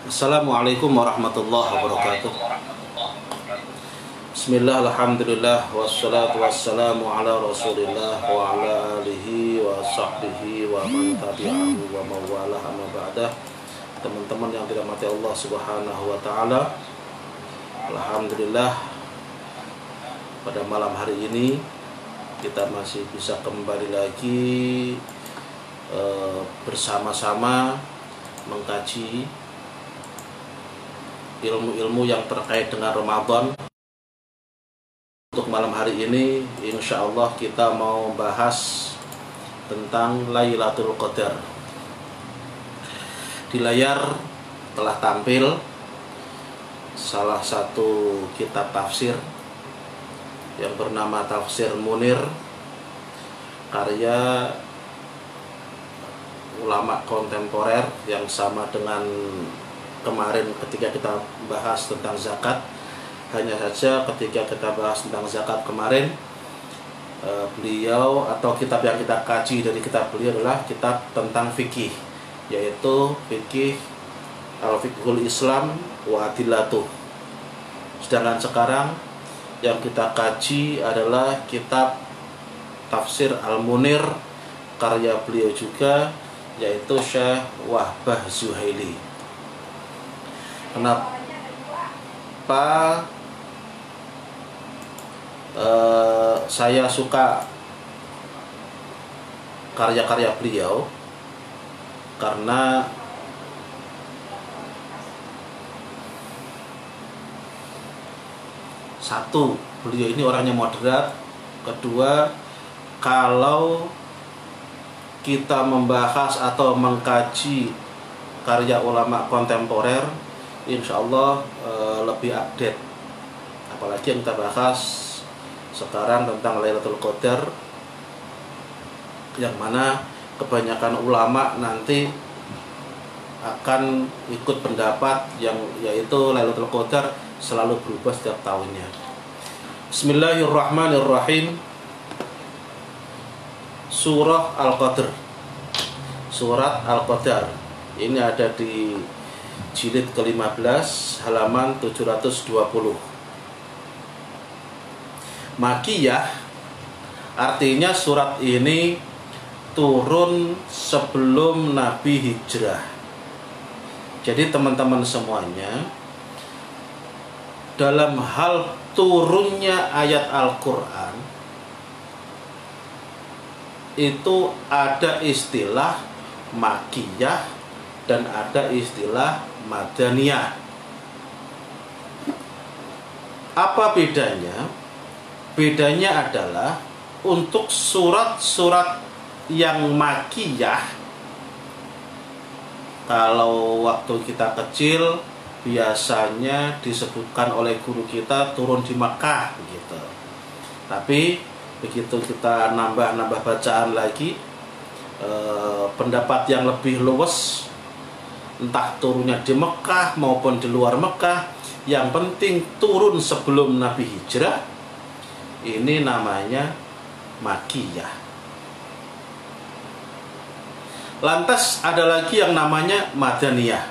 Assalamualaikum warahmatullahi wabarakatuh. Bismillah, alhamdulillah, wassalatu wassalamu ala rasulillah wa ala alihi wa sahbihi wa man tabi'ahu wa mawalah amma ba'dah. Teman-teman yang dirahmati Allah subhanahu wa ta'ala, alhamdulillah pada malam hari ini kita masih bisa kembali lagi bersama-sama mengkaji ilmu-ilmu yang terkait dengan Ramadan. Untuk malam hari ini insya Allah kita mau bahas tentang Lailatul Qadar. Di layar telah tampil salah satu kitab tafsir yang bernama Tafsir Munir, karya ulama kontemporer yang sama dengan kemarin ketika kita bahas tentang zakat. Hanya saja ketika kita bahas tentang zakat kemarin, beliau atau kitab yang kita kaji dari kitab beliau adalah kitab tentang fikih, yaitu fikih Al-Fiqhul Islam wa Adillatuh. Sedangkan sekarang yang kita kaji adalah kitab Tafsir Al-Munir, karya beliau juga, yaitu Syekh Wahbah Zuhaili. Kenapa saya suka karya-karya beliau? Karena satu, beliau ini orangnya moderat. Kedua, kalau kita membahas atau mengkaji karya ulama kontemporer, insya Allah lebih update. Apalagi yang kita bahas sekarang tentang Lailatul Qadar, yang mana kebanyakan ulama nanti akan ikut pendapat yang yaitu Lailatul Qadar selalu berubah setiap tahunnya. Bismillahirrahmanirrahim. Surah Al-Qadr. Surat Al-Qadar ini ada di jilid ke-15 halaman 720. Makiyah artinya surat ini turun sebelum Nabi hijrah. Jadi teman-teman semuanya, dalam hal turunnya ayat Al-Quran itu ada istilah Makiyah dan ada istilah Madaniyah. Apa bedanya? Bedanya adalah untuk surat-surat yang Makiyah, kalau waktu kita kecil biasanya disebutkan oleh guru kita turun di Makkah gitu. Tapi begitu kita nambah bacaan lagi, pendapat yang lebih luas, entah turunnya di Mekah maupun di luar Mekah, yang penting turun sebelum Nabi hijrah, ini namanya Makiyah. Lantas ada lagi yang namanya Madaniyah.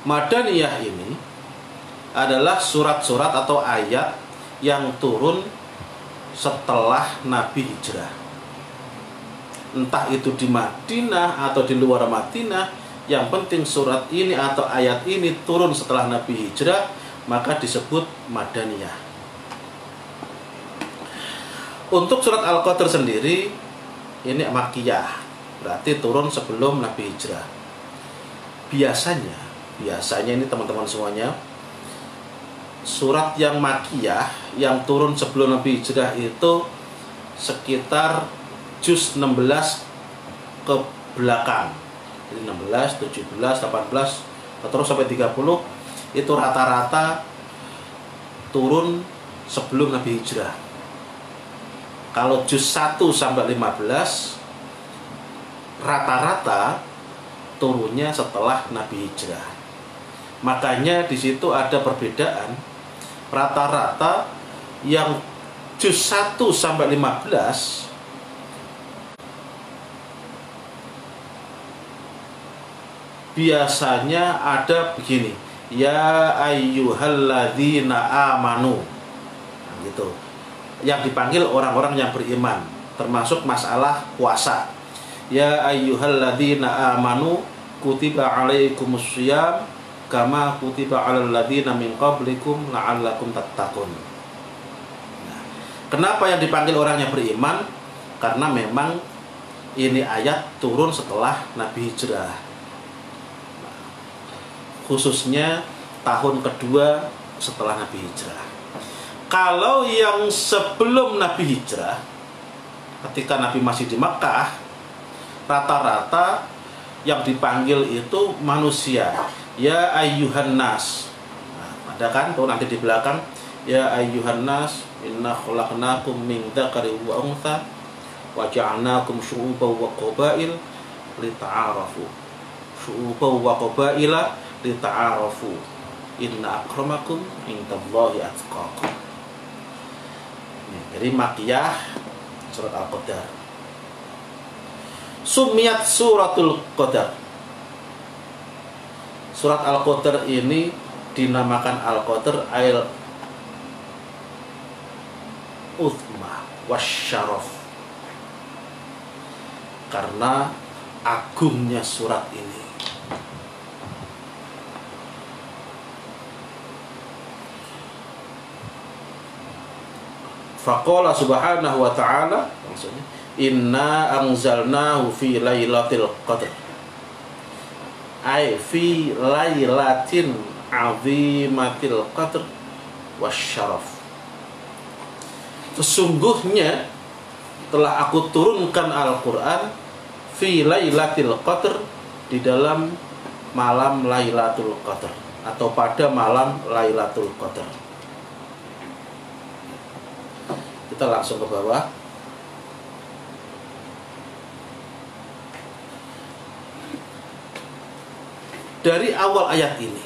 Madaniyah ini adalah surat-surat atau ayat yang turun setelah Nabi hijrah. Entah itu di Madinah atau di luar Madinah, yang penting surat ini atau ayat ini turun setelah Nabi hijrah, maka disebut Madaniyah. Untuk surat Al-Qadr sendiri ini Makiyah, berarti turun sebelum Nabi hijrah. Biasanya ini teman-teman semuanya, surat yang Makiyah yang turun sebelum Nabi hijrah itu sekitar juz 16 ke belakang. Jadi 16, 17, 18 terus sampai 30 itu rata-rata turun sebelum Nabi hijrah. Kalau juz 1 sampai 15 rata-rata turunnya setelah Nabi hijrah. Makanya di situ ada perbedaan. Rata-rata yang juz 1 sampai 15 biasanya ada begini, ya ayyuhalladzina amanu, nah, gitu. Yang dipanggil orang-orang yang beriman, termasuk masalah puasa. Ya ayyuhalladzina amanu kutiba alaikumussyiyam kama kutiba alal ladzina min qablikum la'allakum tattaqun. Nah, kenapa yang dipanggil orang yang beriman? Karena memang ini ayat turun setelah Nabi hijrah. Khususnya tahun kedua setelah Nabi hijrah. Kalau yang sebelum Nabi hijrah, ketika Nabi masih di Makkah, rata-rata yang dipanggil itu manusia. Ya ayyuhan nas. Nah, ada kan tuh nanti di belakang, ya ayyuhan nas inna khalaqnakum min dzakarin wa untha wa ja'alnakum syu'uban wa qabail lita'arafu. Syu'uban wa qabaila lita'arafu. Inna akramakum indallahi atqakum. Jadi Makkiyah, surat Al-Qadar. Sumiyat suratul Qadar. Surat Al-Qadar ini dinamakan Al-Qadar ayat uthma wasyaraf, karena agungnya surat ini. Faqala subhanahu wa ta'ala, maksudnya inna anzalnahu fi lailatul qadr, ay fi lailatin azimatil qadr wasyaraf. Sesungguhnya telah aku turunkan Al-Quran fi lailatul qadr, di dalam malam Lailatul Qadar, atau pada malam Lailatul Qadar. Kita langsung ke bawah. Dari awal ayat ini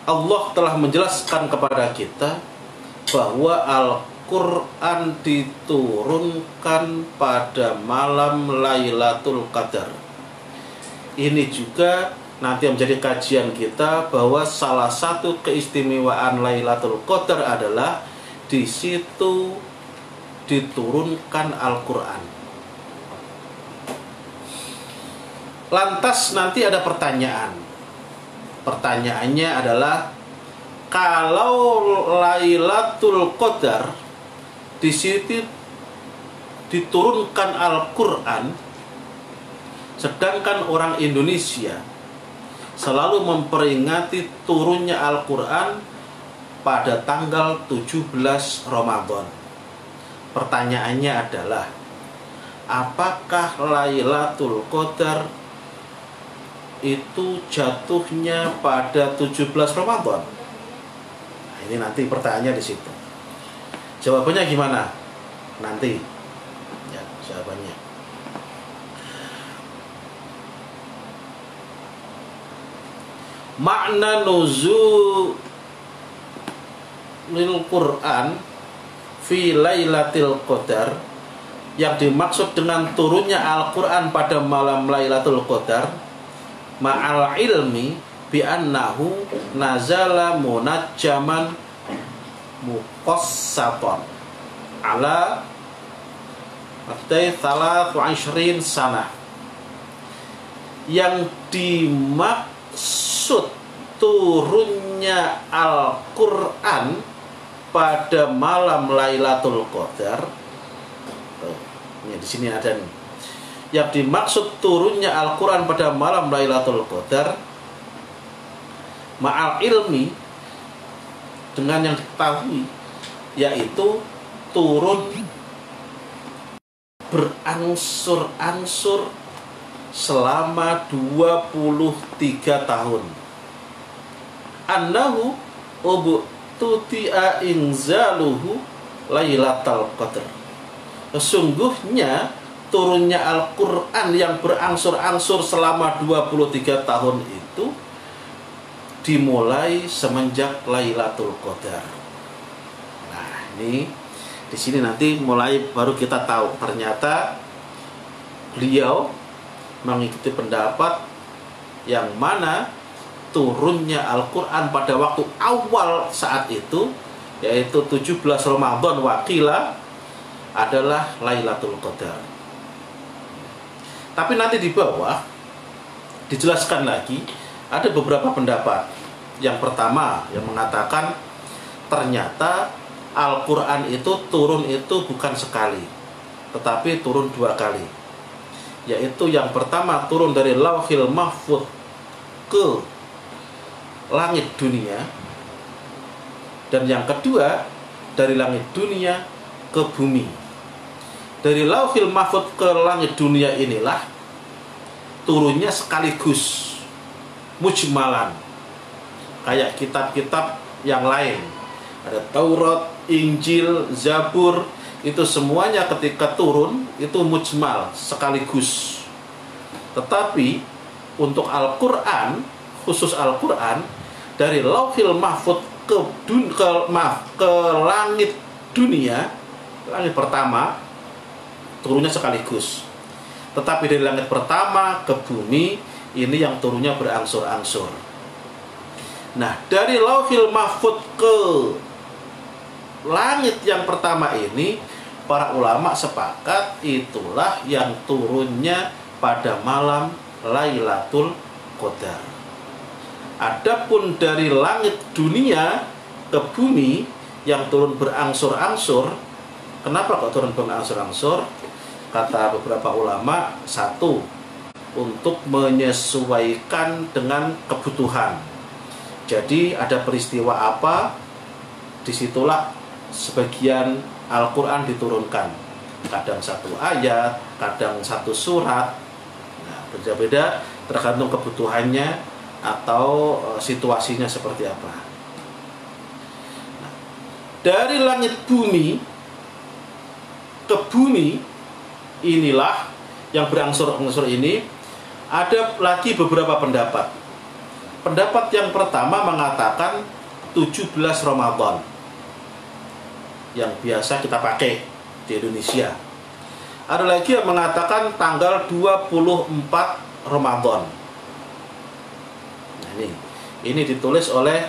Allah telah menjelaskan kepada kita bahwa Al-Quran diturunkan pada malam Lailatul Qadar. Ini juga nanti menjadi kajian kita, bahwa salah satu keistimewaan Lailatul Qadar adalah di situ diturunkan Al-Quran. Lantas nanti ada pertanyaan. Pertanyaannya adalah, kalau Lailatul Qadar di situ diturunkan Al-Quran, sedangkan orang Indonesia selalu memperingati turunnya Al-Quran pada tanggal 17 Ramadan. Pertanyaannya adalah, apakah Lailatul Qadar itu jatuhnya pada 17 Ramadan? Nah, ini nanti pertanyaannya di situ. Jawabannya gimana? Nanti ya, jawabannya. Makna nuzulil Quran fi Lailatul Qadar, yang dimaksud dengan turunnya Al-Quran pada malam Lailatul Qadar, ma'al ilmi bi annahu nazala munajjaman muqassatan ala matai 23 sana. Yang dimaksud turunnya Al-Quran pada malam Lailatul Qadar, ini di sini ada nih. Yang dimaksud turunnya Al-Quran pada malam Lailatul Qadar, ma'al ilmi, dengan yang diketahui, yaitu turun berangsur-angsur selama 23 tahun. Annahu ubtuti'a inzaluhu Lailatul Qadar. Sesungguhnya turunnya Al-Quran yang berangsur-angsur selama 23 tahun itu dimulai semenjak Lailatul Qadar. Nah, ini di sini nanti mulai baru kita tahu ternyata beliau mengikuti pendapat yang mana turunnya Al-Quran pada waktu awal saat itu, yaitu 17 Ramadan wakila, adalah Lailatul Qadar. Tapi nanti di bawah dijelaskan lagi, ada beberapa pendapat. Yang pertama yang mengatakan ternyata Al-Quran itu turun itu bukan sekali, tetapi turun 2 kali. Yaitu yang pertama turun dari Lauhil Mahfuz ke langit dunia, dan yang kedua dari langit dunia ke bumi. Dari Lauhil Mahfuz ke langit dunia inilah turunnya sekaligus, mujmalan, kayak kitab-kitab yang lain. Ada Taurat, Injil, Zabur, itu semuanya ketika turun itu mujmal, sekaligus. Tetapi untuk Al-Quran, khusus Al-Quran, dari Lauhil Mahfuz ke langit dunia, langit pertama, turunnya sekaligus. Tetapi dari langit pertama ke bumi, ini yang turunnya berangsur-angsur. Nah, dari Lauhil Mahfuz ke langit yang pertama ini, para ulama sepakat itulah yang turunnya pada malam Lailatul Qadar. Adapun dari langit dunia ke bumi yang turun berangsur-angsur, kenapa kok turun berangsur-angsur? Kata beberapa ulama, satu, untuk menyesuaikan dengan kebutuhan. Jadi ada peristiwa apa, disitulah sebagian Al-Quran diturunkan. Kadang 1 ayat, kadang 1 surat. Nah, beda-beda tergantung kebutuhannya atau situasinya seperti apa. Nah, dari langit bumi ke bumi, inilah yang berangsur-angsur ini. Ada lagi beberapa pendapat. Pendapat yang pertama mengatakan 17 Ramadan yang biasa kita pakai di Indonesia. Ada lagi yang mengatakan tanggal 24 Ramadan. Nah, ini ditulis oleh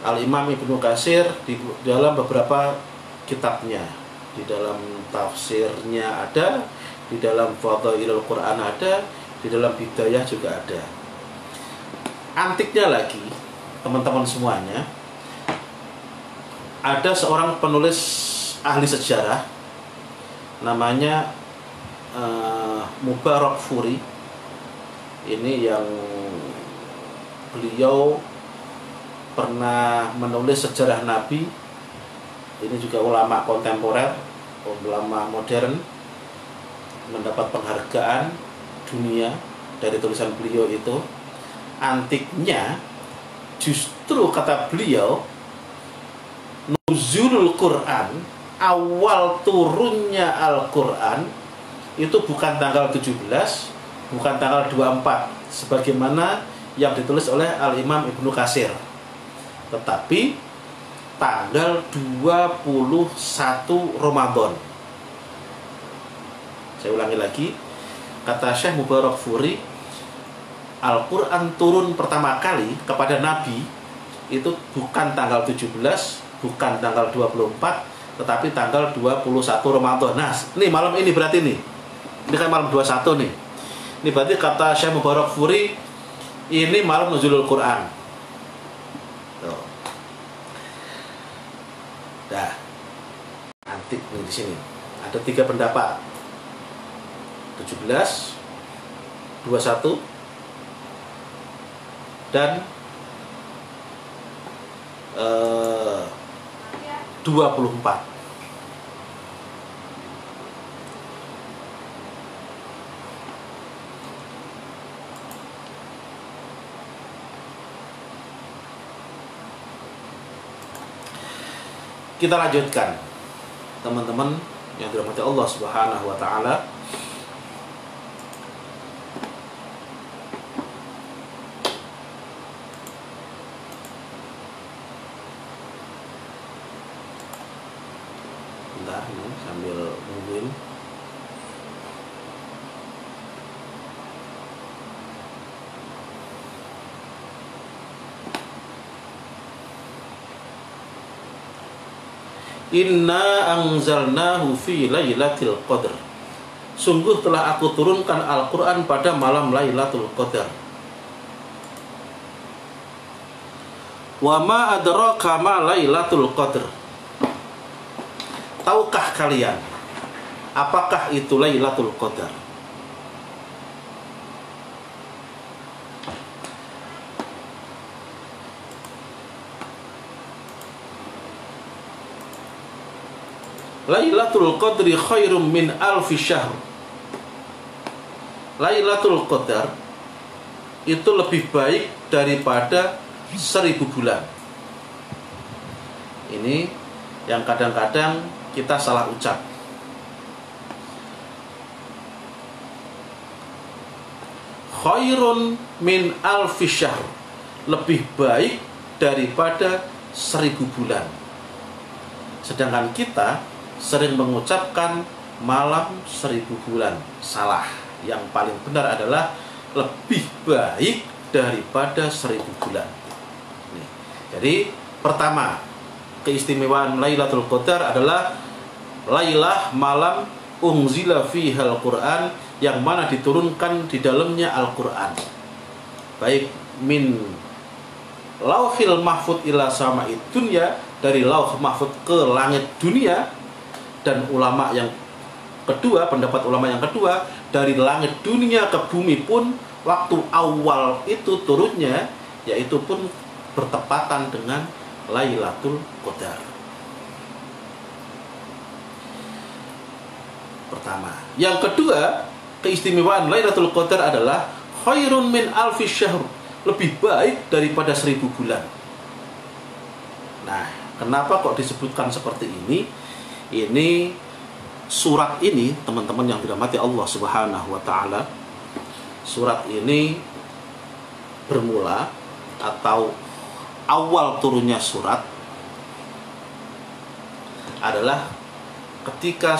Al-Imam Ibnu Katsir di dalam beberapa kitabnya. Di dalam tafsirnya ada, di dalam Fadhailul Quran ada, di dalam Bidayah juga ada. Antiknya lagi, teman-teman semuanya, ada seorang penulis ahli sejarah namanya Mubarakfuri. Ini yang beliau pernah menulis sejarah Nabi. Ini juga ulama kontemporer, ulama modern, mendapat penghargaan dunia dari tulisan beliau itu. Antiknya justru kata beliau, nuzulul Quran, awal turunnya Al-Quran itu bukan tanggal 17, bukan tanggal 24 sebagaimana yang ditulis oleh Al-Imam Ibnu Katsir, tetapi tanggal 21 Ramadan. Saya ulangi lagi, kata Syekh Mubarakfuri, Al-Quran turun pertama kali kepada Nabi itu bukan tanggal 17, bukan tanggal 24, tetapi tanggal 21 Ramadan. Nah, ini malam ini berarti nih. Ini kan malam 21 nih. Ini berarti kata Syekh Mubarakfuri, ini malam nuzulul Quran. Tuh. Nah, antik nih di sini. Ada 3 pendapat. 17, 21, dan 24. Kita lanjutkan, teman-teman yang dirahmati Allah Subhanahu wa taala. Bentar ini sambil nungguin. Inna anzalnahu fi lailatul qadar. Sungguh telah aku turunkan Al-Quran pada malam Lailatul Qadar. Wa ma adraka ma Lailatul Qadar. Tahukah kalian apakah itu Lailatul Qadar? Lailatul Qadri khairum min alfi syahr. Lailatul Qadar itu lebih baik daripada 1000 bulan. Ini yang kadang-kadang kita salah ucap. Khairun min alfi syahr, lebih baik daripada 1000 bulan. Sedangkan kita sering mengucapkan malam 1000 bulan. Salah. Yang paling benar adalah lebih baik daripada 1000 bulan. Nih. Jadi pertama, keistimewaan Lailatul Qadar adalah lailah malam unzila fihal Quran, yang mana diturunkan di dalamnya Al-Quran. Baik min lauhil mahfud ila sama'id dunya, dari lauh mahfud ke langit dunia. Dan ulama yang kedua, pendapat ulama yang kedua, dari langit dunia ke bumi pun waktu awal itu turunnya, yaitu pun bertepatan dengan Lailatul Qadar. Pertama. Yang kedua, keistimewaan Lailatul Qadar adalah khairun min alfi syahr, lebih baik daripada 1000 bulan. Nah, kenapa kok disebutkan seperti ini? Ini surat ini, teman-teman yang dirahmati Allah Subhanahu wa taala, surat ini bermula atau awal turunnya surat adalah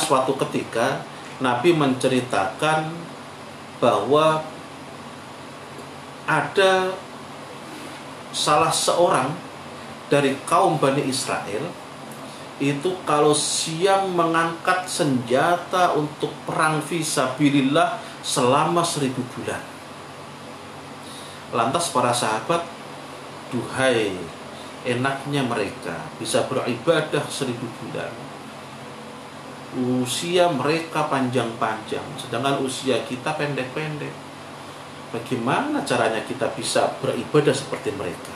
suatu ketika Nabi menceritakan bahwa ada salah seorang dari kaum Bani Israel itu kalau siang mengangkat senjata untuk perang fisabilillah selama 1000 bulan. Lantas para sahabat, duhai, enaknya mereka bisa beribadah 1000 bulan. Usia mereka panjang-panjang, sedangkan usia kita pendek-pendek. Bagaimana caranya kita bisa beribadah seperti mereka?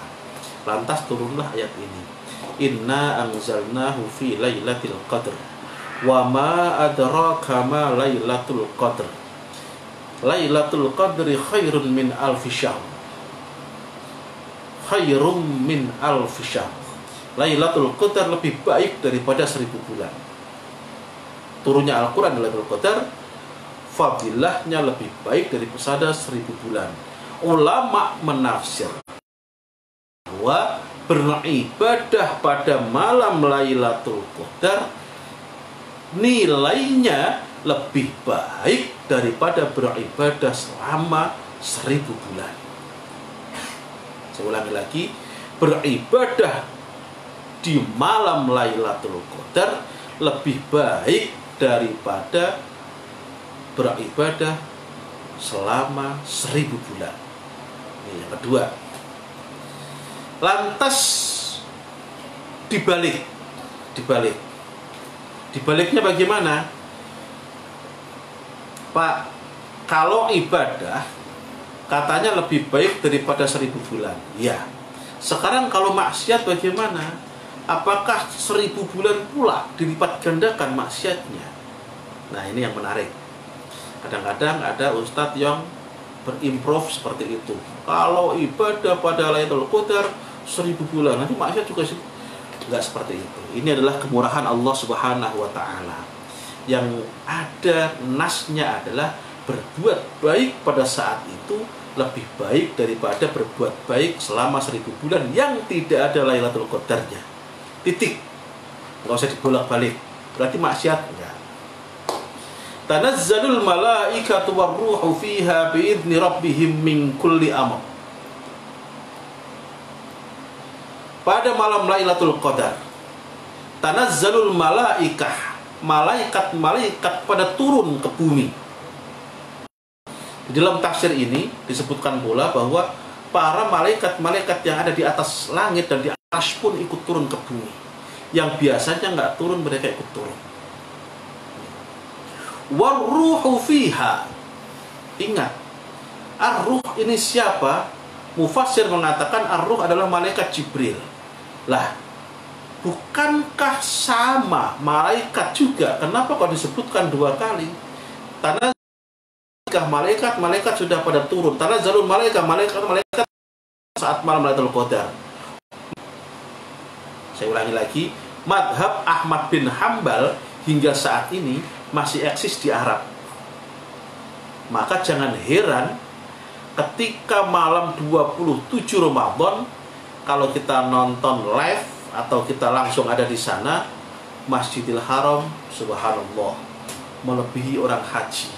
Lantas turunlah ayat ini. Inna anzalnahu fi lailatul qadr. Wa ma adraka ma lailatul qadr. Lailatul qadri khairun min alfi syahr. Khairum min alfi syahr. Lailatul Qadar lebih baik daripada 1000 bulan. Turunnya Al-Quran dalam Lailatul Qadar, fadilahnya lebih baik daripada 1000 bulan. Ulama menafsir bahwa beribadah pada malam Lailatul Qadar nilainya lebih baik daripada beribadah selama 1000 bulan. Saya ulangi lagi, beribadah di malam Lailatul Qadar lebih baik daripada beribadah selama 1000 bulan. Ini yang kedua. Lantas dibaliknya bagaimana? Pak, kalau ibadah katanya lebih baik daripada 1000 bulan. Ya. Sekarang kalau maksiat bagaimana? Apakah 1000 bulan pula dilipat gandakan maksiatnya? Nah, ini yang menarik. Kadang-kadang ada ustadz yang berimprov seperti itu. Kalau ibadah pada Lailatul Qadar 1000 bulan, nanti maksiat juga enggak seperti itu. Ini adalah kemurahan Allah Subhanahu wa taala. Yang ada nasnya adalah berbuat baik pada saat itu lebih baik daripada berbuat baik selama 1000 bulan yang tidak ada Lailatul Qadarnya. Titik. Enggak usah dibolak-balik. Berarti maksiat enggak. Tanazzalul malaikatu warruhu fiha biidzni rabbihim min kulli amr. Pada malam Lailatul Qadar tanazzalul malaikah, malaikat-malaikat pada turun ke bumi. Di dalam tafsir ini disebutkan pula bahwa para malaikat-malaikat yang ada di atas langit dan di atas pun ikut turun ke bumi. Yang biasanya nggak turun, mereka ikut turun. Warruhu fiha. Ingat, ar-ruh ini siapa? Mufassir mengatakan ar-ruh adalah malaikat Jibril. Lah, bukankah sama malaikat juga? Kenapa kok disebutkan dua kali? Karena malaikat sudah pada turun. Tanazzalul malaikat saat malam Lailatul Qadar. Saya ulangi lagi, madhab Ahmad bin Hambal hingga saat ini masih eksis di Arab. Maka jangan heran ketika malam 27 Ramadan, kalau kita nonton live atau kita langsung ada di sana, Masjidil Haram, subhanallah, melebihi orang haji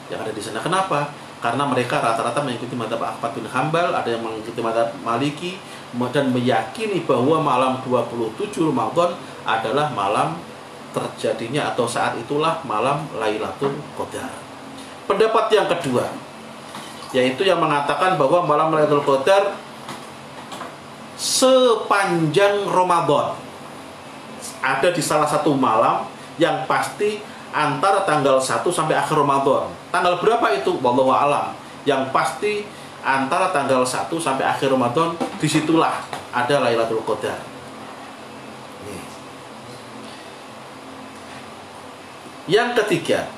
yang ada di sana. Kenapa? Karena mereka rata-rata mengikuti madhab Ahmad bin Hambal, ada yang mengikuti madhab Maliki, dan meyakini bahwa malam 27 Ramadan adalah malam terjadinya atau saat itulah malam Lailatul Qadar. Pendapat yang kedua, yaitu yang mengatakan bahwa malam Lailatul Qadar sepanjang Ramadan. Ada di salah satu malam yang pasti antara tanggal 1 sampai akhir Ramadan. Tanggal berapa itu? Wallahu a'lam. Yang pasti antara tanggal 1 sampai akhir Ramadan, disitulah ada Lailatul Qadar. Yang ketiga,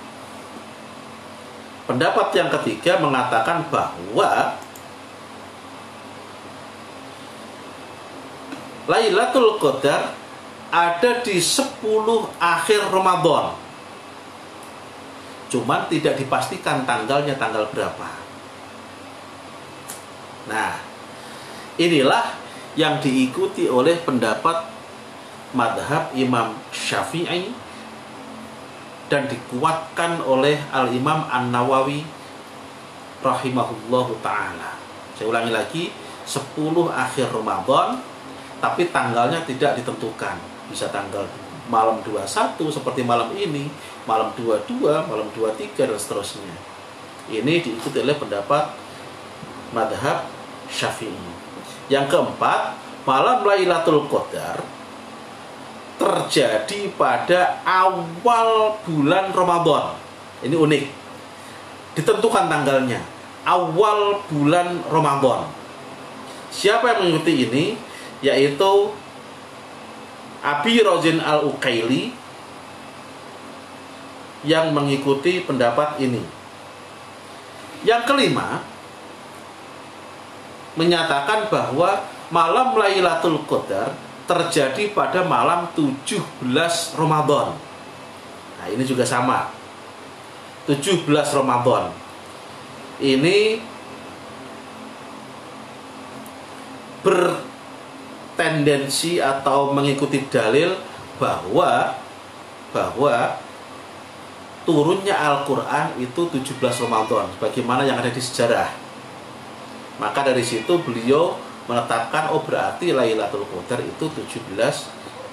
pendapat yang ketiga mengatakan bahwa Lailatul Qadar ada di 10 akhir Ramadan. Cuman tidak dipastikan tanggalnya tanggal berapa. Nah, inilah yang diikuti oleh pendapat madhab Imam Syafi'i dan dikuatkan oleh Al-Imam An-Nawawi rahimahullahu ta'ala. Saya ulangi lagi, 10 akhir Ramadan, tapi tanggalnya tidak ditentukan. Bisa tanggal malam 21 seperti malam ini, malam 22, malam 23, dan seterusnya. Ini diikuti oleh pendapat madhab Syafi'i. Yang keempat, malam Lailatul Qadar terjadi pada awal bulan Ramadan. Ini unik. Ditentukan tanggalnya, awal bulan Ramadan. Siapa yang mengikuti ini? Yaitu Abi Rozin Al-Uqaili yang mengikuti pendapat ini. Yang kelima, menyatakan bahwa malam Lailatul Qadar terjadi pada malam 17 Ramadan. Nah, ini juga sama. 17 Ramadan. Ini bertendensi atau mengikuti dalil bahwa turunnya Al-Quran itu 17 Ramadan, bagaimana yang ada di sejarah. Maka dari situ beliau menetapkan, oh berarti Lailatul Qadar itu 17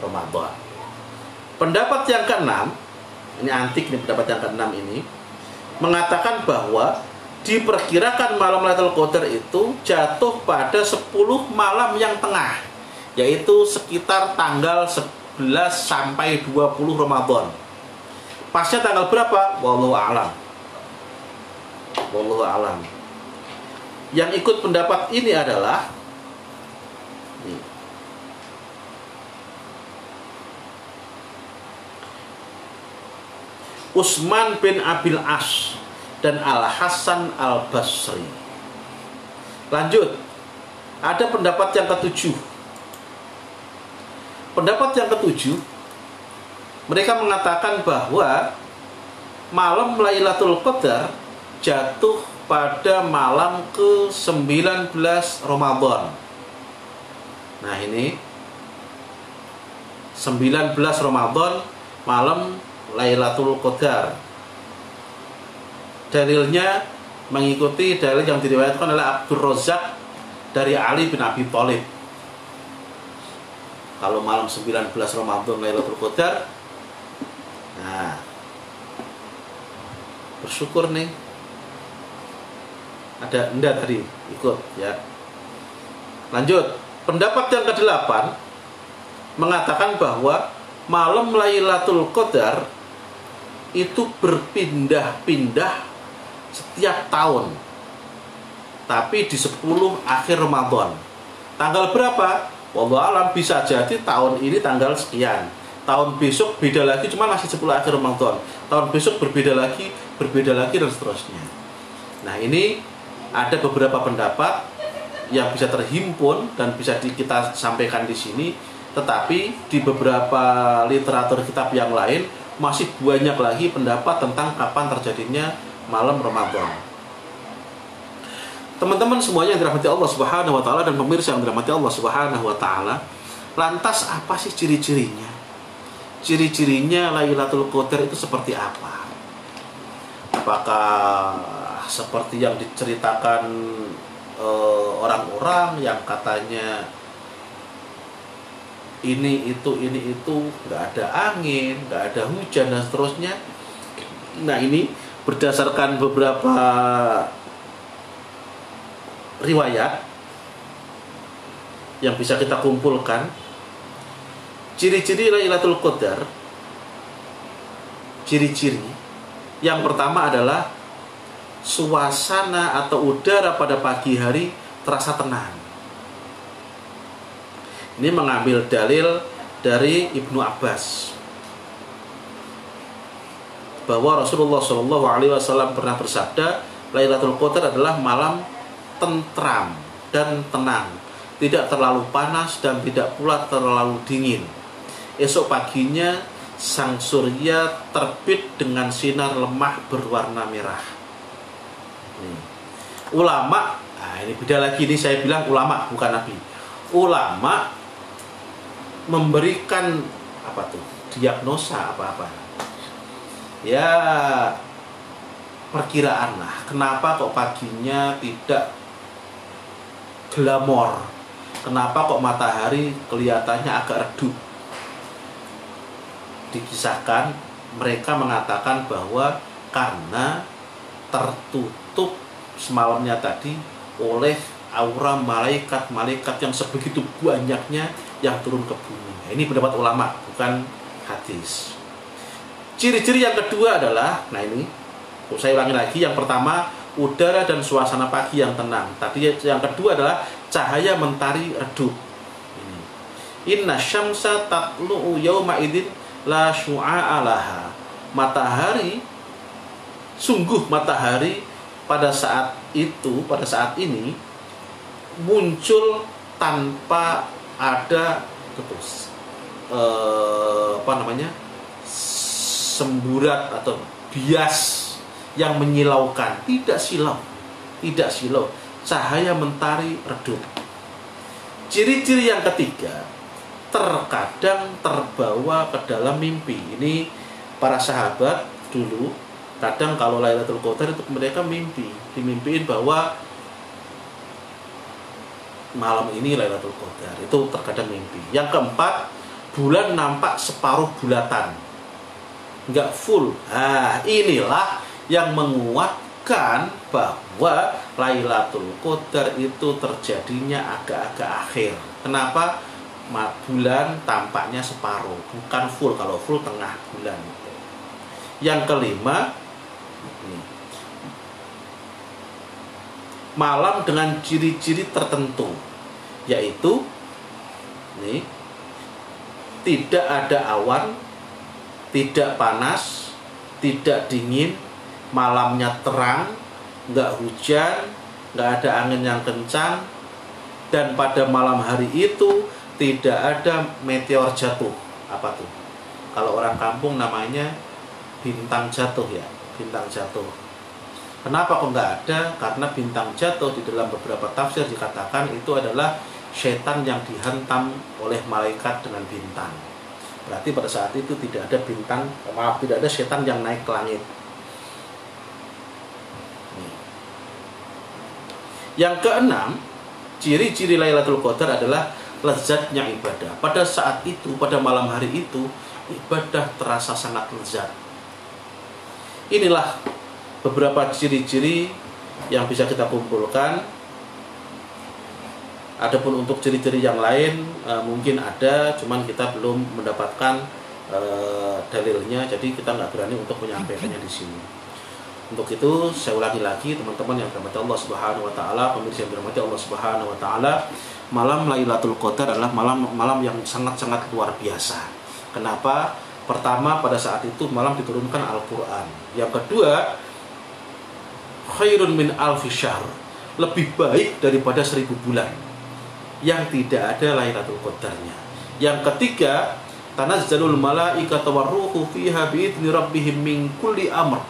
Ramadan. Pendapat yang keenam, ini antik nih, pendapat yang keenam ini mengatakan bahwa diperkirakan malam Lailatul Qadar itu jatuh pada 10 malam yang tengah, yaitu sekitar tanggal 11 sampai 20 Ramadan. Pasnya tanggal berapa? Wallahu a'lam. Wallahu a'lam. Yang ikut pendapat ini adalah Utsman bin Abil As dan Al-Hasan Al-Basri. Lanjut, ada pendapat yang ketujuh. Pendapat yang ketujuh, mereka mengatakan bahwa malam Lailatul Qadar jatuh pada malam ke-19 Ramadan. Nah ini 19 Ramadan, malam Lailatul Qadar. Dalilnya mengikuti dalil yang diriwayatkan oleh Abdul Razak dari Ali bin Abi Thalib. Kalau malam 19 Ramadan Lailatul Qadar, nah, bersyukur nih. Ada enggak tadi ikut ya. Lanjut, pendapat yang ke-8 mengatakan bahwa malam Lailatul Qadar itu berpindah-pindah setiap tahun, tapi di 10 akhir Ramadan. Tanggal berapa? Wallahu alam, bisa jadi tahun ini tanggal sekian, tahun besok beda lagi, cuma masih 10 akhir Ramadan, tahun besok berbeda lagi dan seterusnya. Nah, ini ada beberapa pendapat yang bisa terhimpun dan bisa kita sampaikan di sini, tetapi di beberapa literatur kitab yang lain masih banyak lagi pendapat tentang kapan terjadinya malam Ramadan. Teman-teman semuanya yang dirahmati Allah Subhanahu wa taala dan pemirsa yang dirahmati Allah Subhanahu wa taala, lantas apa sih ciri-cirinya? Ciri-cirinya Lailatul Qadar itu seperti apa? Apakah seperti yang diceritakan orang-orang yang katanya ini itu nggak ada angin, nggak ada hujan dan seterusnya? Nah, ini berdasarkan beberapa riwayat yang bisa kita kumpulkan, ciri-ciri Lailatul Qadar, ciri-ciri yang pertama adalah suasana atau udara pada pagi hari terasa tenang. Ini mengambil dalil dari Ibnu Abbas bahwa Rasulullah SAW pernah bersabda, Lailatul Qadar adalah malam tentram dan tenang, tidak terlalu panas dan tidak pula terlalu dingin. Esok paginya sang surya terbit dengan sinar lemah berwarna merah. Ulama, nah ini beda lagi, ini saya bilang ulama bukan nabi. Ulama memberikan apa tuh? Diagnosa apa-apa. Ya, perkiraan lah. Kenapa kok paginya tidak glamor? Kenapa kok matahari kelihatannya agak redup? Dikisahkan mereka mengatakan bahwa karena tertutup semalamnya tadi oleh aura malaikat-malaikat yang sebegitu banyaknya yang turun ke bumi. Nah, ini pendapat ulama, bukan hadis. Ciri-ciri yang kedua adalah, nah ini saya ulangi lagi, yang pertama udara dan suasana pagi yang tenang. Tadi yang kedua adalah cahaya mentari redup. Inna syamsa tatlu'u yawma idzin la syu'a'a laha. Matahari, sungguh matahari pada saat itu, pada saat ini muncul tanpa ada semburat atau bias yang menyilaukan, tidak silau, cahaya mentari redup. Ciri-ciri yang ketiga, terkadang terbawa ke dalam mimpi. Ini para sahabat dulu kadang kalau Lailatul Qadar itu mereka dimimpiin bahwa malam ini Lailatul Qadar, itu terkadang mimpi. Yang keempat, bulan nampak separuh bulatan, nggak full. Nah, inilah yang menguatkan bahwa Lailatul Qadar itu terjadinya agak-agak akhir. Kenapa? Bulan tampaknya separuh, bukan full. Kalau full tengah bulan. Yang kelima, malam dengan ciri-ciri tertentu, yaitu tidak ada awan, tidak panas, tidak dingin, malamnya terang, nggak hujan, nggak ada angin yang kencang, dan pada malam hari itu tidak ada meteor jatuh. Apa tuh? Kalau orang kampung namanya bintang jatuh ya, bintang jatuh. Kenapa kok nggak ada? Karena bintang jatuh di dalam beberapa tafsir dikatakan itu adalah setan yang dihantam oleh malaikat dengan bintang. Berarti pada saat itu tidak ada tidak ada setan yang naik ke langit. Yang keenam, ciri-ciri Lailatul Qadar adalah lezatnya ibadah. Pada saat itu, pada malam hari itu, ibadah terasa sangat lezat. Inilah beberapa ciri-ciri yang bisa kita kumpulkan. Adapun untuk ciri-ciri yang lain mungkin ada, cuman kita belum mendapatkan dalilnya, jadi kita nggak berani untuk menyampaikannya di sini. Untuk itu saya ulangi lagi, teman-teman yang dirahmati Allah Subhanahu wa taala, pemirsa yang dirahmati Allah Subhanahu wa taala, malam Lailatul Qadar adalah malam yang sangat-sangat luar biasa. Kenapa? Pertama, pada saat itu malam diturunkan Al-Qur'an. Yang kedua, khairun min alfi syahr, lebih baik daripada 1000 bulan yang tidak ada Lailatul Qadarnya. Yang ketiga, tanazzalul malaikatu warruhu fiha biidzni rabbihim min kulli amr.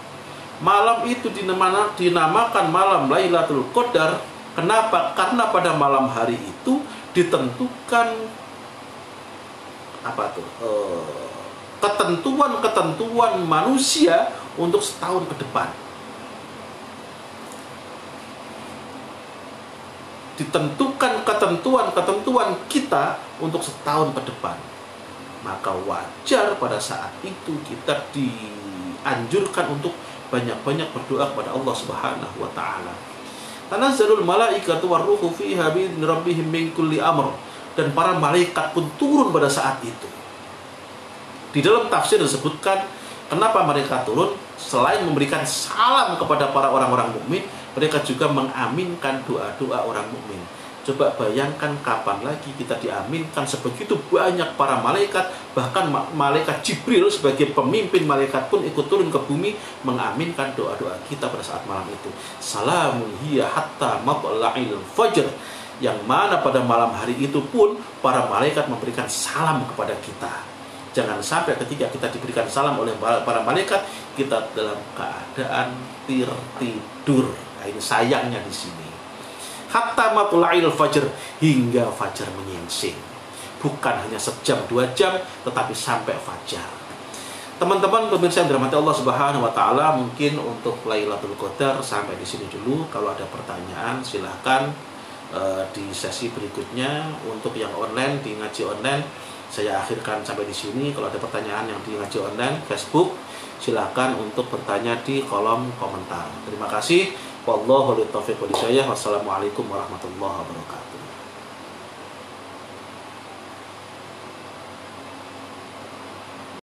Malam itu dinamakan malam Lailatul Qadar. Kenapa? Karena pada malam hari itu ditentukan ketentuan-ketentuan manusia untuk setahun ke depan. Ditentukan ketentuan kita untuk setahun ke depan. Maka wajar pada saat itu kita dianjurkan untuk banyak-banyak berdoa kepada Allah Subhanahu wa taala. Tanazzalul malaikatu warruhu fiha biidzni rabbihim min kulli amr, dan para malaikat pun turun pada saat itu. Di dalam tafsir disebutkan kenapa mereka turun, selain memberikan salam kepada para orang-orang mukmin, mereka juga mengaminkan doa-doa orang mukmin. Coba bayangkan kapan lagi kita diaminkan sebegitu banyak para malaikat, bahkan malaikat Jibril sebagai pemimpin malaikat pun ikut turun ke bumi mengaminkan doa-doa kita pada saat malam itu. Salamun hiya hatta matla'il fajr, yang mana pada malam hari itu pun para malaikat memberikan salam kepada kita. Jangan sampai ketika kita diberikan salam oleh para malaikat, kita dalam keadaan tidur. Nah, ini sayangnya di sini. Hatta matla'il fajr, hingga fajar menyingsing. Bukan hanya sejam 2 jam, tetapi sampai fajar. Teman-teman pemirsa yang dirahmati Allah Subhanahu wa taala, mungkin untuk Lailatul Qadar sampai di sini dulu. Kalau ada pertanyaan silahkan di sesi berikutnya. Untuk yang online, di ngaji online, saya akhirkan sampai di sini. Kalau ada pertanyaan yang di ngaji online Facebook, silahkan untuk bertanya di kolom komentar. Terima kasih. Wallahu a'lam bishawab. Wassalamualaikum warahmatullahi wabarakatuh.